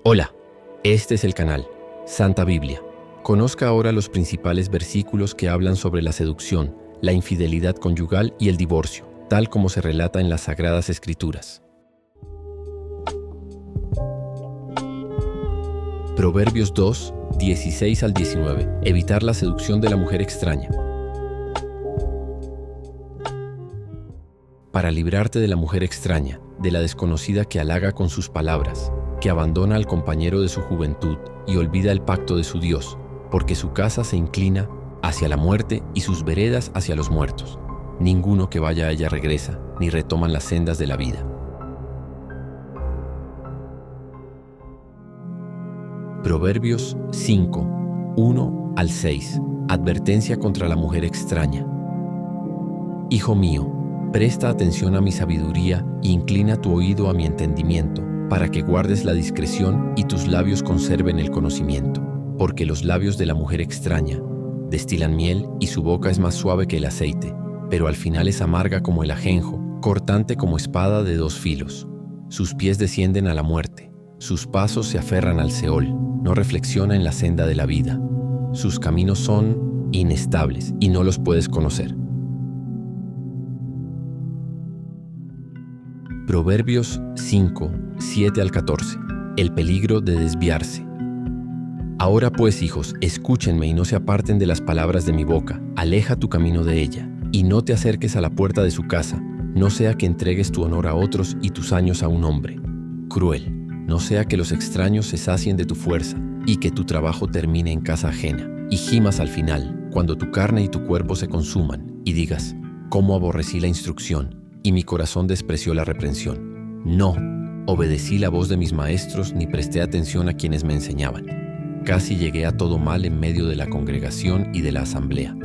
Hola, este es el canal Santa Biblia. Conozca ahora los principales versículos que hablan sobre la seducción, la infidelidad conyugal y el divorcio, tal como se relata en las Sagradas Escrituras. Proverbios 2, 16 al 19. Evitar la seducción de la mujer extraña. Para librarte de la mujer extraña, de la desconocida que halaga con sus palabras, que abandona al compañero de su juventud y olvida el pacto de su Dios, porque su casa se inclina hacia la muerte y sus veredas hacia los muertos. Ninguno que vaya a ella regresa, ni retoman las sendas de la vida. Proverbios 5, 1 al 6. Advertencia contra la mujer extraña. Hijo mío, presta atención a mi sabiduría y inclina tu oído a mi entendimiento, para que guardes la discreción y tus labios conserven el conocimiento. Porque los labios de la mujer extraña destilan miel y su boca es más suave que el aceite, pero al final es amarga como el ajenjo, cortante como espada de dos filos. Sus pies descienden a la muerte, sus pasos se aferran al Seol, no reflexiona en la senda de la vida. Sus caminos son inestables y no los puedes conocer. Proverbios 5, 7 al 14. El peligro de desviarse. Ahora pues, hijos, escúchenme y no se aparten de las palabras de mi boca. Aleja tu camino de ella, y no te acerques a la puerta de su casa, no sea que entregues tu honor a otros y tus años a un hombre cruel. No sea que los extraños se sacien de tu fuerza, y que tu trabajo termine en casa ajena, y gimas al final, cuando tu carne y tu cuerpo se consuman, y digas, ¿cómo aborrecí la instrucción? Y mi corazón despreció la reprensión. No, obedecí la voz de mis maestros ni presté atención a quienes me enseñaban. Casi llegué a todo mal en medio de la congregación y de la asamblea.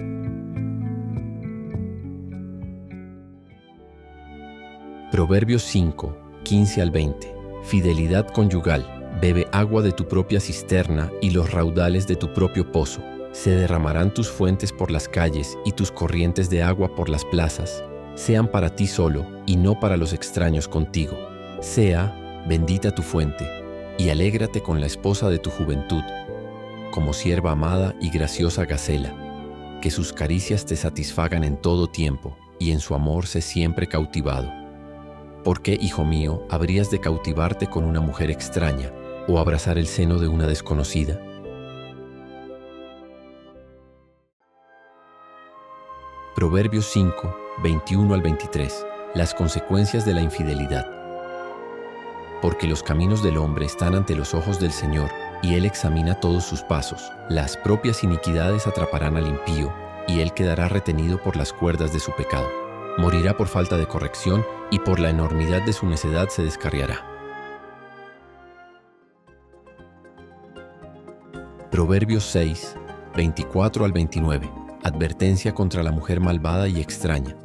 Proverbios 5, 15 al 20. Fidelidad conyugal. Bebe agua de tu propia cisterna y los raudales de tu propio pozo. Se derramarán tus fuentes por las calles y tus corrientes de agua por las plazas. Sean para ti solo y no para los extraños contigo. Sea bendita tu fuente y alégrate con la esposa de tu juventud, como sierva amada y graciosa gacela. Que sus caricias te satisfagan en todo tiempo y en su amor sé siempre cautivado. ¿Por qué, hijo mío, habrías de cautivarte con una mujer extraña o abrazar el seno de una desconocida? Proverbios 5, 21 al 23. Las consecuencias de la infidelidad. Porque los caminos del hombre están ante los ojos del Señor, y Él examina todos sus pasos. Las propias iniquidades atraparán al impío, y Él quedará retenido por las cuerdas de su pecado. Morirá por falta de corrección, y por la enormidad de su necedad se descarriará. Proverbios 6, 24 al 29. Advertencia contra la mujer malvada y extraña.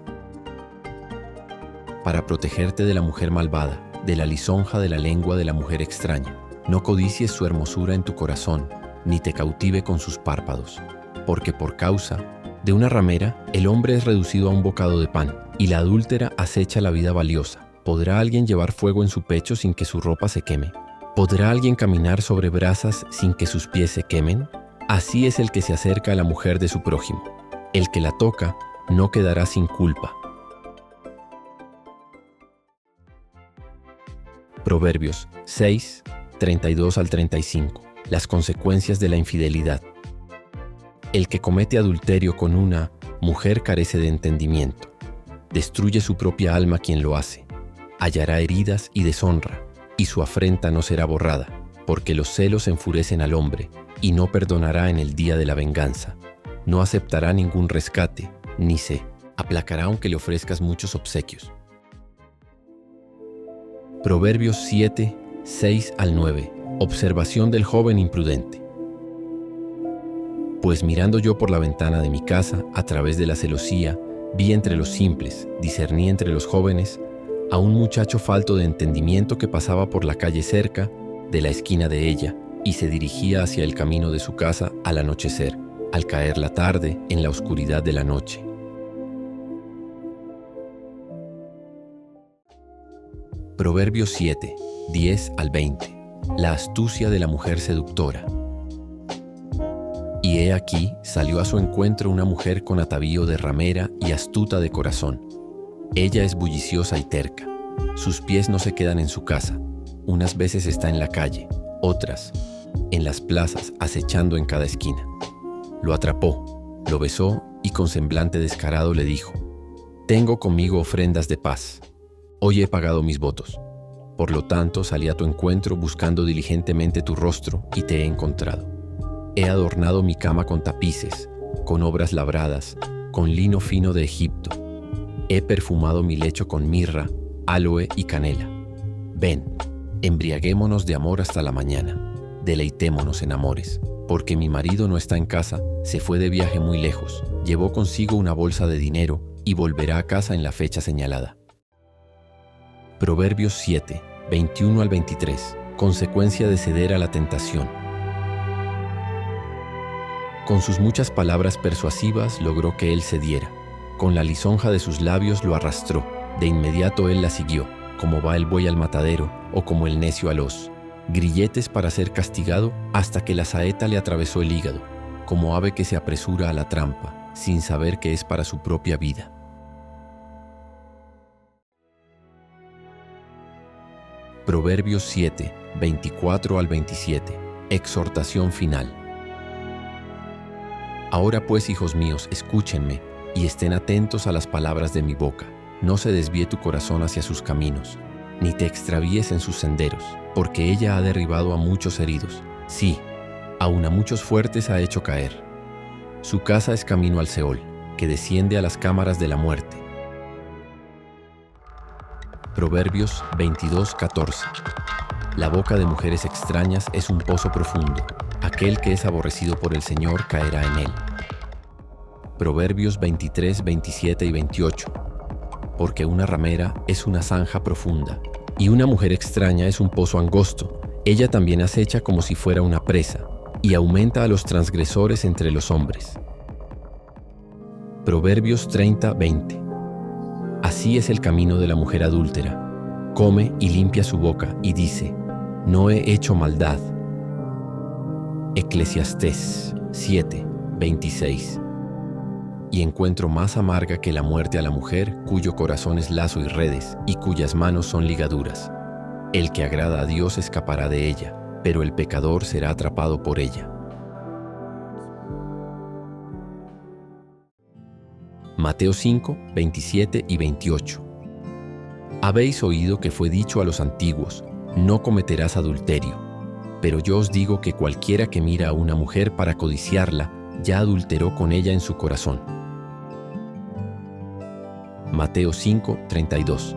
Para protegerte de la mujer malvada, de la lisonja de la lengua de la mujer extraña. No codicies su hermosura en tu corazón, ni te cautive con sus párpados. Porque por causa de una ramera, el hombre es reducido a un bocado de pan, y la adúltera acecha la vida valiosa. ¿Podrá alguien llevar fuego en su pecho sin que su ropa se queme? ¿Podrá alguien caminar sobre brasas sin que sus pies se quemen? Así es el que se acerca a la mujer de su prójimo. El que la toca no quedará sin culpa. Proverbios 6, 32 al 35. Las consecuencias de la infidelidad. El que comete adulterio con una mujer carece de entendimiento. Destruye su propia alma quien lo hace. Hallará heridas y deshonra, y su afrenta no será borrada, porque los celos enfurecen al hombre, y no perdonará en el día de la venganza. No aceptará ningún rescate, ni se aplacará aunque le ofrezcas muchos obsequios. Proverbios 7, 6 al 9. Observación del joven imprudente. Pues mirando yo por la ventana de mi casa, a través de la celosía, vi entre los simples, discerní entre los jóvenes, a un muchacho falto de entendimiento que pasaba por la calle cerca de la esquina de ella y se dirigía hacia el camino de su casa al anochecer, al caer la tarde en la oscuridad de la noche. Proverbios 7, 10 al 20. La astucia de la mujer seductora. Y he aquí salió a su encuentro una mujer con atavío de ramera y astuta de corazón. Ella es bulliciosa y terca. Sus pies no se quedan en su casa. Unas veces está en la calle, otras en las plazas, acechando en cada esquina. Lo atrapó, lo besó y con semblante descarado le dijo: «Tengo conmigo ofrendas de paz. Hoy he pagado mis votos. Por lo tanto, salí a tu encuentro buscando diligentemente tu rostro y te he encontrado. He adornado mi cama con tapices, con obras labradas, con lino fino de Egipto. He perfumado mi lecho con mirra, áloe y canela. Ven, embriaguémonos de amor hasta la mañana. Deleitémonos en amores, porque mi marido no está en casa, se fue de viaje muy lejos, llevó consigo una bolsa de dinero y volverá a casa en la fecha señalada». Proverbios 7, 21 al 23. Consecuencia de ceder a la tentación. Con sus muchas palabras persuasivas logró que él cediera. Con la lisonja de sus labios lo arrastró. De inmediato él la siguió, como va el buey al matadero o como el necio al hoz. Grilletes para ser castigado hasta que la saeta le atravesó el hígado, como ave que se apresura a la trampa, sin saber que es para su propia vida. Proverbios 7, 24 al 27. Exhortación final. Ahora pues, hijos míos, escúchenme y estén atentos a las palabras de mi boca. No se desvíe tu corazón hacia sus caminos, ni te extravíes en sus senderos, porque ella ha derribado a muchos heridos. Sí, aun a muchos fuertes ha hecho caer. Su casa es camino al Seol, que desciende a las cámaras de la muerte. Proverbios 22, 14. La boca de mujeres extrañas es un pozo profundo. Aquel que es aborrecido por el Señor caerá en él. Proverbios 23, 27 y 28. Porque una ramera es una zanja profunda, y una mujer extraña es un pozo angosto. Ella también acecha como si fuera una presa, y aumenta a los transgresores entre los hombres. Proverbios 30, 20. Así es el camino de la mujer adúltera. Come y limpia su boca, y dice: no he hecho maldad. Eclesiastés 7, 26. Y encuentro más amarga que la muerte a la mujer cuyo corazón es lazo y redes, y cuyas manos son ligaduras. El que agrada a Dios escapará de ella, pero el pecador será atrapado por ella. Mateo 5, 27 y 28. Habéis oído que fue dicho a los antiguos: no cometerás adulterio. Pero yo os digo que cualquiera que mira a una mujer para codiciarla, ya adulteró con ella en su corazón. Mateo 5, 32.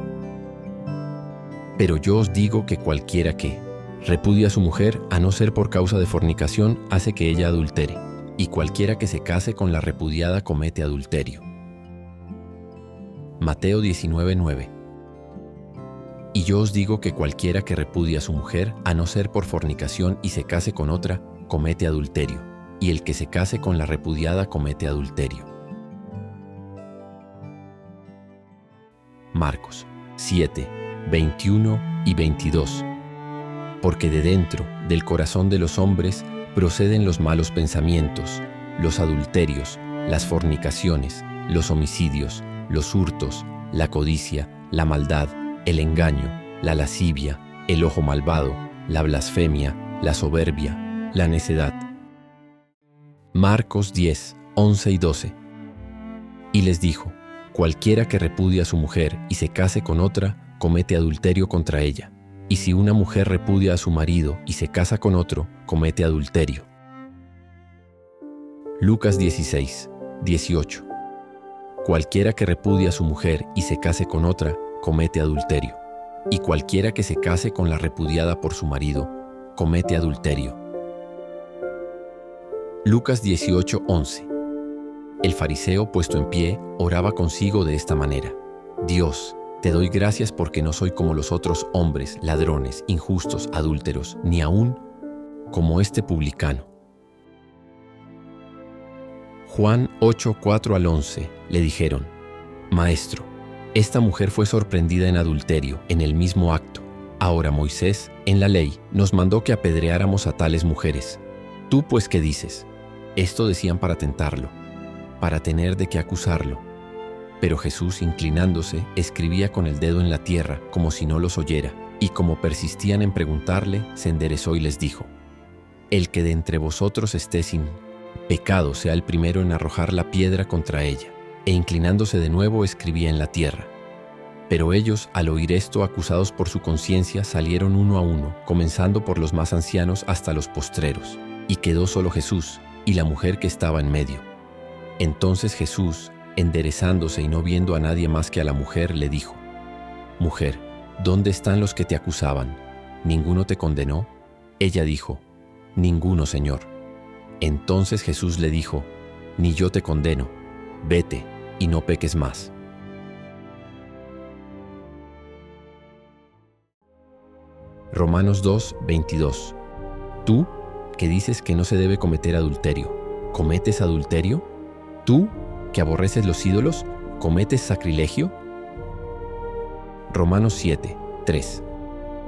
Pero yo os digo que cualquiera que repudia a su mujer, a no ser por causa de fornicación, hace que ella adultere, y cualquiera que se case con la repudiada comete adulterio. Mateo 19, 9. Y yo os digo que cualquiera que repudia a su mujer, a no ser por fornicación, y se case con otra, comete adulterio, y el que se case con la repudiada comete adulterio. Marcos 7, 21 y 22. Porque de dentro, del corazón de los hombres, proceden los malos pensamientos, los adulterios, las fornicaciones, los homicidios, los hurtos, la codicia, la maldad, el engaño, la lascivia, el ojo malvado, la blasfemia, la soberbia, la necedad. Marcos 10, 11 y 12. Y les dijo: cualquiera que repudia a su mujer y se case con otra, comete adulterio contra ella. Y si una mujer repudia a su marido y se casa con otro, comete adulterio. Lucas 16, 18. Cualquiera que repudia a su mujer y se case con otra, comete adulterio. Y cualquiera que se case con la repudiada por su marido, comete adulterio. Lucas 18, 11. El fariseo, puesto en pie, oraba consigo de esta manera: Dios, te doy gracias porque no soy como los otros hombres, ladrones, injustos, adúlteros, ni aún como este publicano. Juan 8, 4 al 11 le dijeron: Maestro, esta mujer fue sorprendida en adulterio, en el mismo acto. Ahora Moisés, en la ley, nos mandó que apedreáramos a tales mujeres. ¿Tú pues qué dices? Esto decían para tentarlo, para tener de qué acusarlo. Pero Jesús, inclinándose, escribía con el dedo en la tierra, como si no los oyera, y como persistían en preguntarle, se enderezó y les dijo: El que de entre vosotros esté sin pecado sea el primero en arrojar la piedra contra ella. E inclinándose de nuevo, escribía en la tierra. Pero ellos, al oír esto, acusados por su conciencia, salieron uno a uno, comenzando por los más ancianos hasta los postreros. Y quedó solo Jesús y la mujer que estaba en medio. Entonces Jesús, enderezándose y no viendo a nadie más que a la mujer, le dijo: Mujer, ¿dónde están los que te acusaban? ¿Ninguno te condenó? Ella dijo: Ninguno, Señor. Entonces Jesús le dijo: Ni yo te condeno. Vete y no peques más. Romanos 2, 22. Tú, que dices que no se debe cometer adulterio, ¿cometes adulterio? Tú, que aborreces los ídolos, ¿cometes sacrilegio? Romanos 7, 3.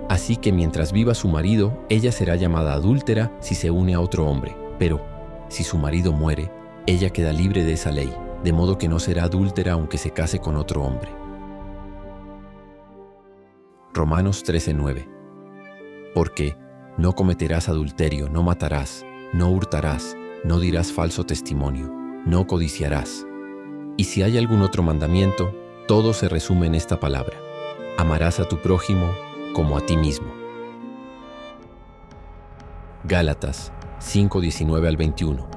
Así que mientras viva su marido, ella será llamada adúltera si se une a otro hombre. Pero, si su marido muere, ella queda libre de esa ley, de modo que no será adúltera aunque se case con otro hombre. Romanos 13:9. Porque no cometerás adulterio, no matarás, no hurtarás, no dirás falso testimonio, no codiciarás. Y si hay algún otro mandamiento, todo se resume en esta palabra: amarás a tu prójimo como a ti mismo. Gálatas 5:19 al 21.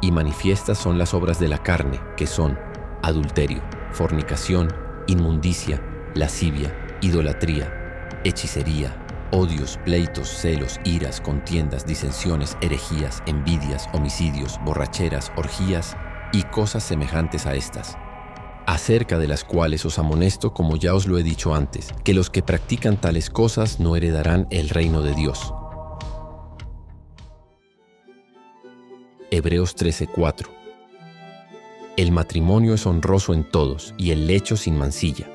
Y manifiestas son las obras de la carne, que son adulterio, fornicación, inmundicia, lascivia, idolatría, hechicería, odios, pleitos, celos, iras, contiendas, disensiones, herejías, envidias, homicidios, borracheras, orgías y cosas semejantes a estas, acerca de las cuales os amonesto, como ya os lo he dicho antes, que los que practican tales cosas no heredarán el reino de Dios. Hebreos 13:4. El matrimonio es honroso en todos y el lecho sin mancilla,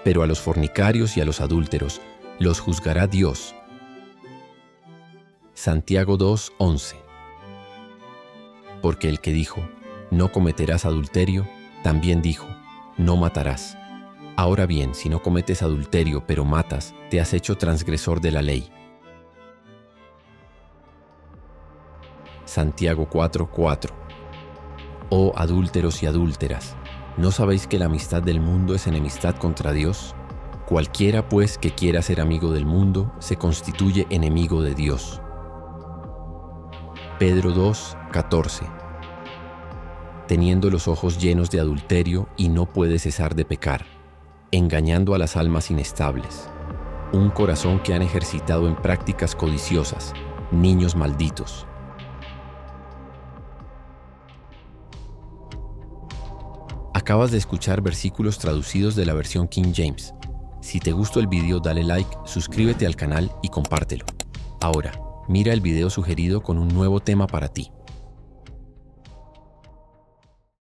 pero a los fornicarios y a los adúlteros los juzgará Dios. Santiago 2:11. Porque el que dijo: no cometerás adulterio, también dijo: no matarás. Ahora bien, si no cometes adulterio pero matas, te has hecho transgresor de la ley. Santiago 4:4. Oh adúlteros y adúlteras, ¿no sabéis que la amistad del mundo es enemistad contra Dios? Cualquiera, pues, que quiera ser amigo del mundo, se constituye enemigo de Dios. Pedro 2:14. Teniendo los ojos llenos de adulterio y no puede cesar de pecar, engañando a las almas inestables, un corazón que han ejercitado en prácticas codiciosas, niños malditos. Acabas de escuchar versículos traducidos de la versión King James. Si te gustó el video, dale like, suscríbete al canal y compártelo. Ahora, mira el video sugerido con un nuevo tema para ti.